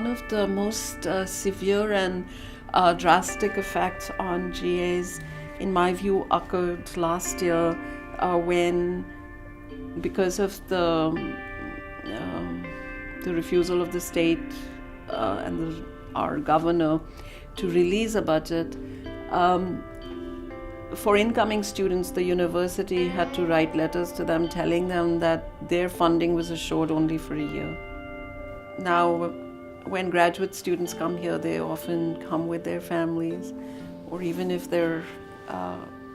one of the most severe and drastic effects on GAs, in my view, occurred last year when, because of the refusal of the state and our governor to release a budget, for incoming students, the university had to write letters to them telling them that their funding was assured only for a year. Now, when graduate students come here, they often come with their families, or even if they're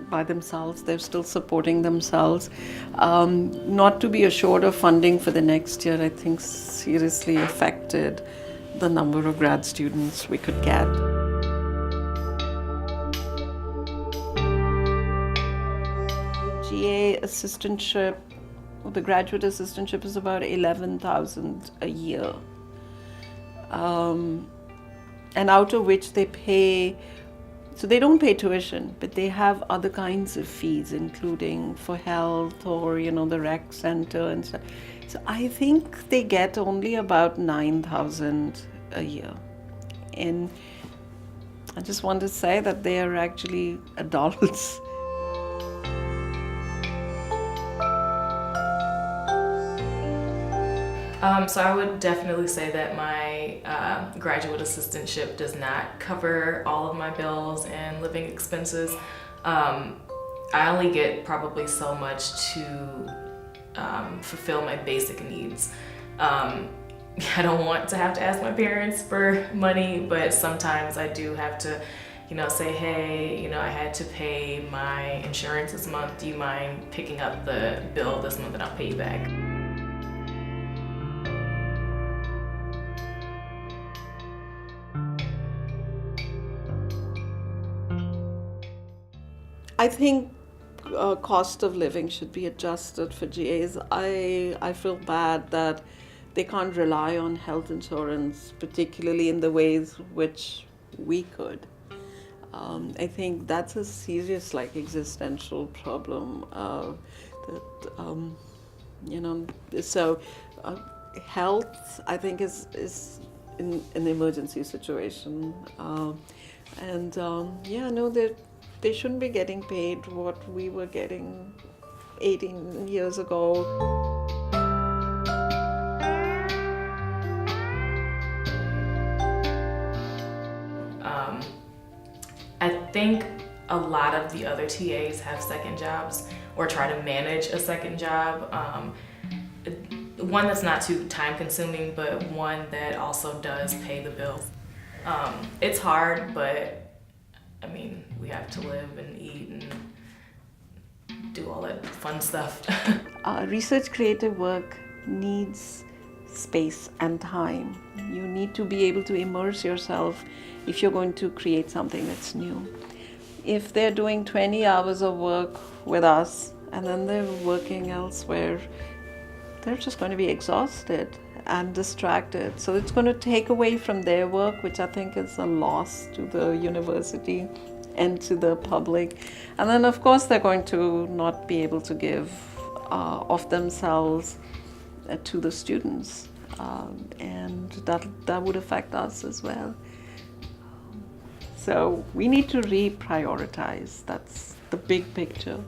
by themselves, they're still supporting themselves. Not to be assured of funding for the next year, I think seriously affected the number of grad students we could get. GA assistantship, or the graduate assistantship, is about 11,000 a year. And out of which they pay, so they don't pay tuition, but they have other kinds of fees, including for health or, the rec center and stuff. So I think they get only about 9,000 a year. And I just want to say that they are actually adults. So I would definitely say that my graduate assistantship does not cover all of my bills and living expenses. I only get probably so much to fulfill my basic needs. I don't want to have to ask my parents for money, but sometimes I do have to, say, hey, I had to pay my insurance this month. Do you mind picking up the bill this month and I'll pay you back? I think cost of living should be adjusted for GAs. I feel bad that they can't rely on health insurance, particularly in the ways which we could. I think that's a serious, existential problem. Health, I think, is in an emergency situation, they shouldn't be getting paid what we were getting 18 years ago. I think a lot of the other TAs have second jobs or try to manage a second job. One that's not too time consuming, but one that also does pay the bills. It's hard, but we have to live and eat and do all that fun stuff. Research creative work needs space and time. You need to be able to immerse yourself if you're going to create something that's new. If they're doing 20 hours of work with us and then they're working elsewhere, they're just going to be exhausted and distracted. So it's going to take away from their work, which I think is a loss to the university and to the public. And then, of course, they're going to not be able to give of themselves to the students. And that would affect us as well. So we need to reprioritize. That's the big picture.